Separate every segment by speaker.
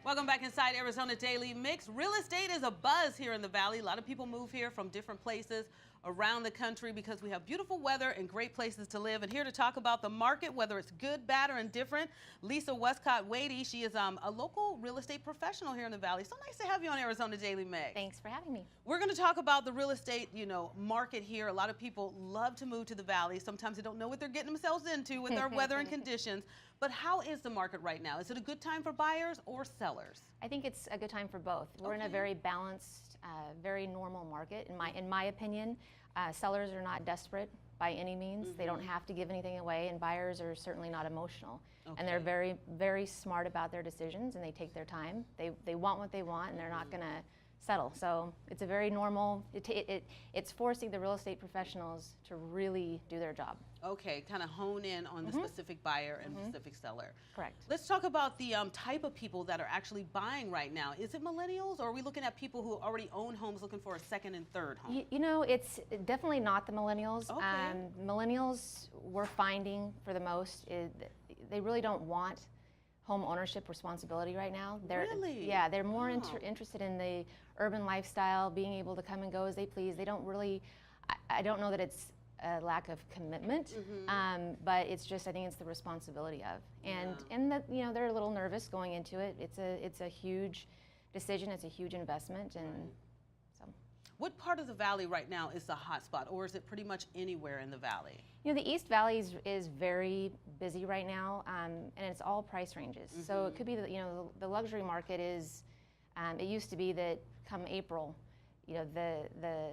Speaker 1: Welcome back inside Arizona Daily Mix. Real estate is a buzz here in the Valley. A lot of people move here from different places around the country because we have beautiful weather and great places to live. And here to talk about the market, whether it's good, bad, or indifferent, Lisa Westcott-Wadey. She is a local real estate professional here in the Valley. So nice to have you on Arizona Daily Mix.
Speaker 2: Thanks for having me.
Speaker 1: We're going to talk about the real estate, market here. A lot of people love to move to the Valley. Sometimes they don't know what they're getting themselves into with our weather and conditions. But how is the market right now? Is it a good time for buyers or sellers?
Speaker 2: I think it's a good time for both. We're in a very balanced, very normal market, in my opinion. Sellers are not desperate by any means. They don't have to give anything away, and buyers are certainly not emotional. And they're very, very smart about their decisions, and they take their time. They want what they want, and they're not going to settle. So it's a very normal, it's forcing the real estate professionals to really do their job.
Speaker 1: Okay, kind of hone in on the specific buyer and specific seller.
Speaker 2: Correct.
Speaker 1: Let's talk about the type of people that are actually buying right now. Is it millennials, or are we looking at people who already own homes looking for a second and third home?
Speaker 2: You know, it's definitely not the millennials.
Speaker 1: Okay.
Speaker 2: Millennials, we're finding for the most, they really don't want home ownership responsibility right now.
Speaker 1: Really?
Speaker 2: Yeah, they're more interested in the urban lifestyle, being able to come and go as they please. They don't really, I don't know that it's a lack of commitment, but it's just, I think it's the responsibility of. And that, they're a little nervous going into it. It's a huge decision, it's a huge investment, and so.
Speaker 1: What part of the Valley right now is the hot spot, or is it pretty much anywhere in the Valley?
Speaker 2: The East Valley is very busy right now, and it's all price ranges. So it could be that, the luxury market is, it used to be that come April, the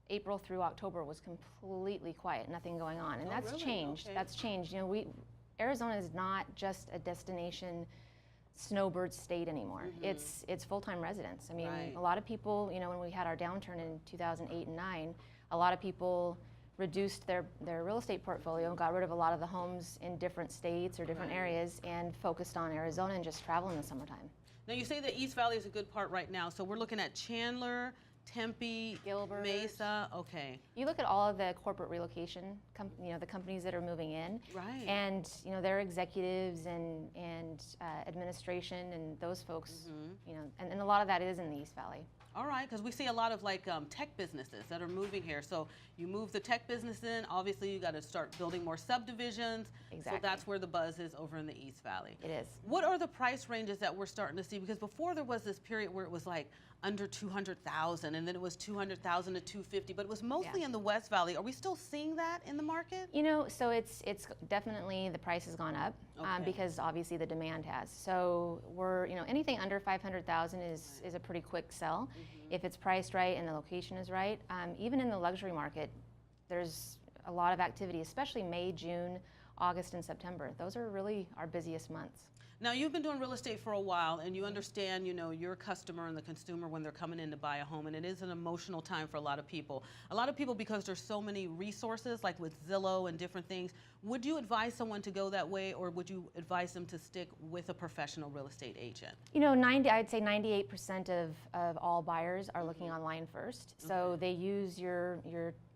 Speaker 2: April through October was completely quiet, nothing going on, and that's
Speaker 1: really?
Speaker 2: changed.
Speaker 1: Okay.
Speaker 2: That's changed. Arizona is not just a destination snowbird state anymore. It's full-time residents. I mean, a lot of people, when we had our downturn in 2008 and 9, a lot of people reduced their real estate portfolio, got rid of a lot of the homes in different states or different areas, and focused on Arizona and just travel in the summertime.
Speaker 1: Now, you say the East Valley is a good part right now, so we're looking at Chandler, Tempe,
Speaker 2: Gilbert,
Speaker 1: Mesa. Okay.
Speaker 2: You look at all of the corporate relocation, the companies that are moving in, and their executives and administration and those folks, and a lot of that is in the East Valley.
Speaker 1: All right, because we see a lot of tech businesses that are moving here. So you move the tech business in, obviously you got to start building more subdivisions.
Speaker 2: Exactly.
Speaker 1: So that's where the buzz is over in the East Valley.
Speaker 2: It is.
Speaker 1: What are the price ranges that we're starting to see? Because before there was this period where it was like under 200,000, and then it was 200,000 to 250, but it was mostly in the West Valley. Are we still seeing that in the market?
Speaker 2: So it's definitely, the price has gone up because obviously the demand has. So we're, anything under 500,000 is a pretty quick sell if it's priced right and the location is right. Even in the luxury market, there's a lot of activity, especially May, June, August, and September. Those are really our busiest months.
Speaker 1: Now, you've been doing real estate for a while, and you understand, your customer and the consumer when they're coming in to buy a home, and it is an emotional time for a lot of people. A lot of people, because there's so many resources, like with Zillow and different things, would you advise someone to go that way, or would you advise them to stick with a professional real estate agent?
Speaker 2: I'd say 98% of all buyers are looking online first. So they use your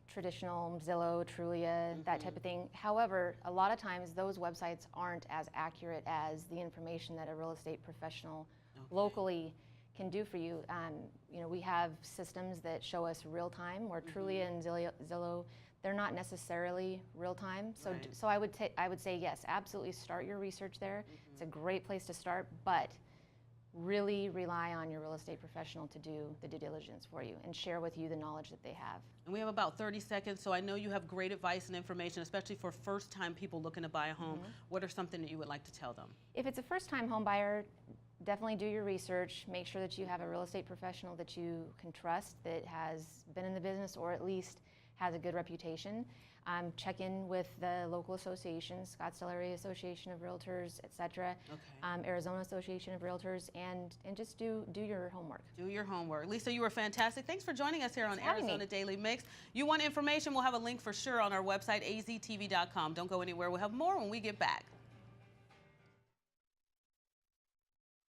Speaker 2: traditional Zillow, Trulia, that type of thing. However, a lot of times those websites aren't as accurate as the information that a real estate professional locally can do for you. We have systems that show us real time, where Trulia and Zillow, they're not necessarily real time. So, so I would say yes, absolutely start your research there. It's a great place to start, but really rely on your real estate professional to do the due diligence for you and share with you the knowledge that they have.
Speaker 1: And we have about 30 seconds, so I know you have great advice and information, especially for first-time people looking to buy a home. What are something that you would like to tell them?
Speaker 2: If it's a first-time home buyer, definitely do your research. Make sure that you have a real estate professional that you can trust, that has been in the business or at least has a good reputation. Check in with the local associations, Scottsdale Area Association of Realtors, etc. Arizona Association of Realtors, and just do your homework.
Speaker 1: Do your homework. Lisa, you were fantastic. Thanks for joining us here on Arizona Daily Mix. You want information, we'll have a link for sure on our website, aztv.com. Don't go anywhere. We'll have more when we get back.